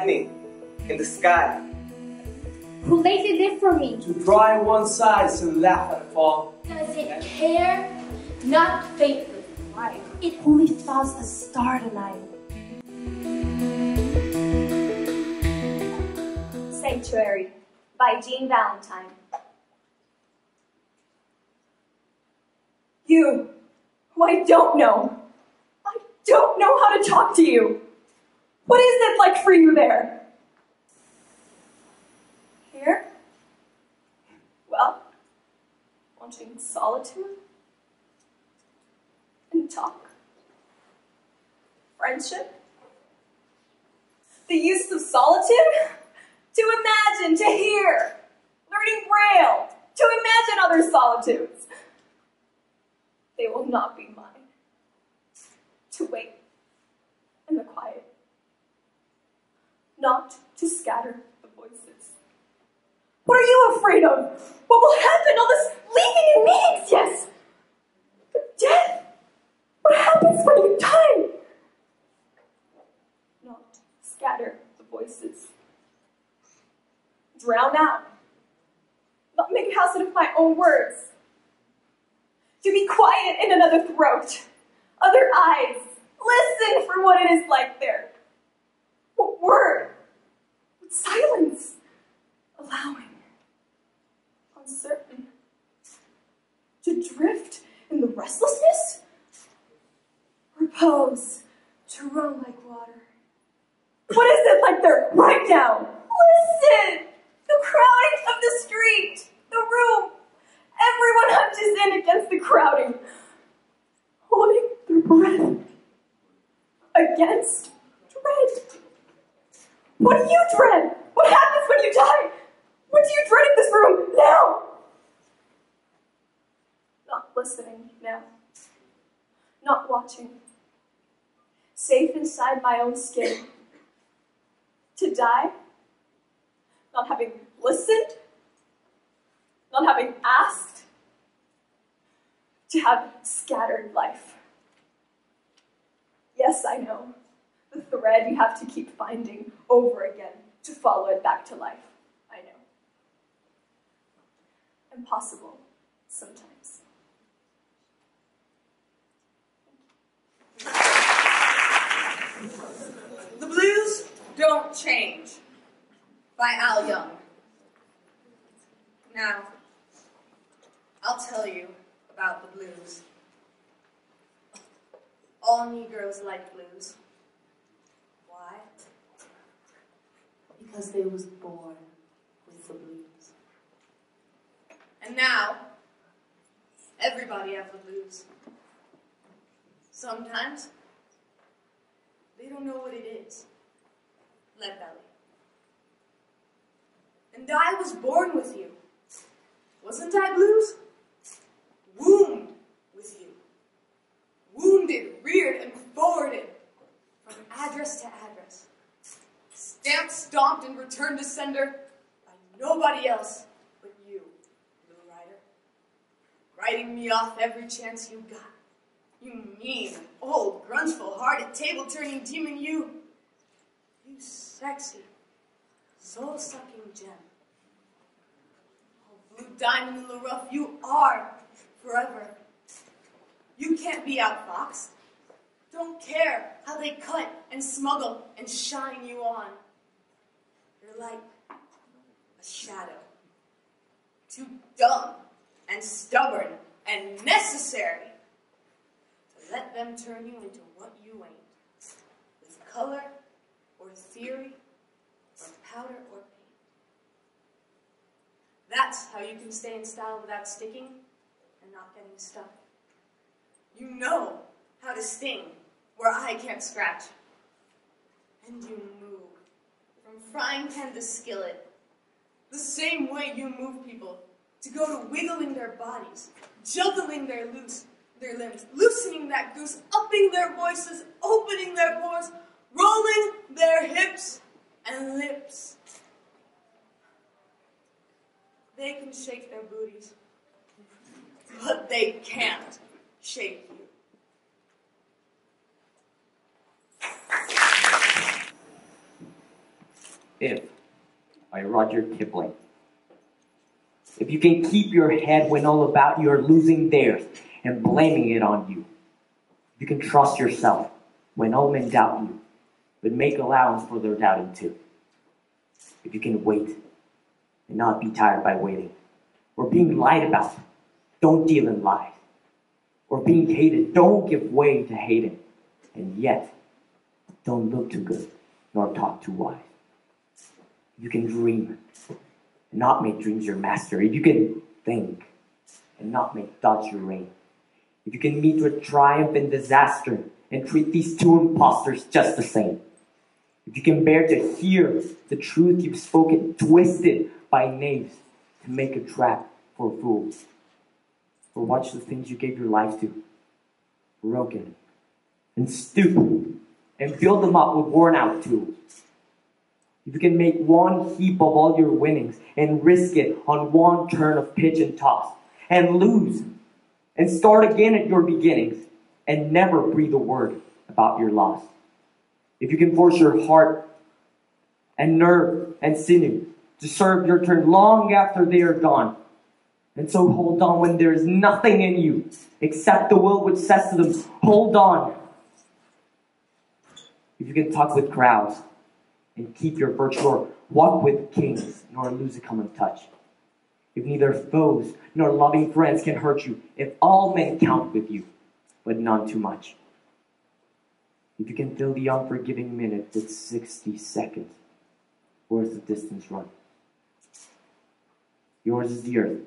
lightning in the sky. Who lazy did for me? To dry one's sides and laugh at fall. Does it care? Not faithless. Why? It only falls a star tonight. Sanctuary by Valentine. You, who I don't know how to talk to you. What is it like for you there? Here? Well, wanting solitude and talk. Friendship. The use of solitude? To imagine, to hear. Learning Braille. To imagine other solitudes. They will not be mine. To wait in the quiet. Not to scatter the voices. What are you afraid of? What will happen? All this leaving in meetings, yes. But death? What happens when you die? Not scatter the voices. Drown out. Not make a house out of my own words. To be quiet in another throat, other eyes. Listen for what it is like there. What word? What silence? Allowing. Uncertain. To drift in the restlessness? Repose. To run like water. What is it like there right now? Listen! The crowding of the street. The room. Everyone hunches in against the crowding. Holding their breath. Against dread. What do you dread? What happens when you die? What do you dread in this room now? Not listening now. Not watching. Safe inside my own skin. To die? Not having listened? Not having asked? To have scattered life. Yes, I know. The thread you have to keep finding over again to follow it back to life. I know. Impossible sometimes. The Blues Don't Change by Al Young. Now, I'll tell you about the blues. All Negroes like blues. Why? Because they was born with the blues. And now, everybody has the blues. Sometimes, they don't know what it is. Lead belly. And I was born with you. Wasn't I, blues? Wombed with you. Wounded, reared, and forwarded from address to address. Stamped, stomped, and returned to sender by nobody else but you, Blue Rider. Writing me off every chance you got. You mean, old, grunchful-hearted, table-turning demon, you. You sexy, soul-sucking gem. Oh, blue diamond in the rough, you are forever. You can't be outfoxed. Don't care how they cut and smuggle and shine you on. You're like a shadow. Too dumb and stubborn and necessary to let them turn you into what you ain't. With color or theory or powder or paint. That's how you can stay in style without sticking and not getting stuck. You know how to sting where I can't scratch. And you move from frying pan to skillet the same way you move people to go to wiggling their bodies, juggling their limbs, loosening that goose, upping their voices, opening their pores, rolling their hips and lips. They can shake their booties, but they can't shake you. If, by Rudyard Kipling. If you can keep your head when all about you are losing theirs and blaming it on you. If you can trust yourself when all men doubt you, but make allowance for their doubting too. If you can wait and not be tired by waiting, or being lied about, don't deal in lies, or being hated, don't give way to hating, and yet don't look too good nor talk too wise. You can dream and not make dreams your master. If you can think and not make thoughts your reign. If you can meet with triumph and disaster and treat these two impostors just the same. If you can bear to hear the truth you've spoken twisted by knaves to make a trap for fools. Or watch the things you gave your life to broken and stoop and build them up with worn out tools. If you can make one heap of all your winnings and risk it on one turn of pitch and toss and lose and start again at your beginnings and never breathe a word about your loss. If you can force your heart and nerve and sinew to serve your turn long after they are gone, and so hold on when there is nothing in you except the will which says to them, hold on. If you can talk with crowds and keep your virtue, or walk with kings, nor lose a common touch. If neither foes nor loving friends can hurt you, if all men count with you, but none too much. If you can fill the unforgiving minute with 60 seconds worth of distance run. Yours is the earth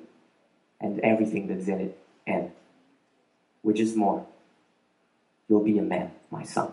and everything that's in it, and, which is more, you'll be a man, my son.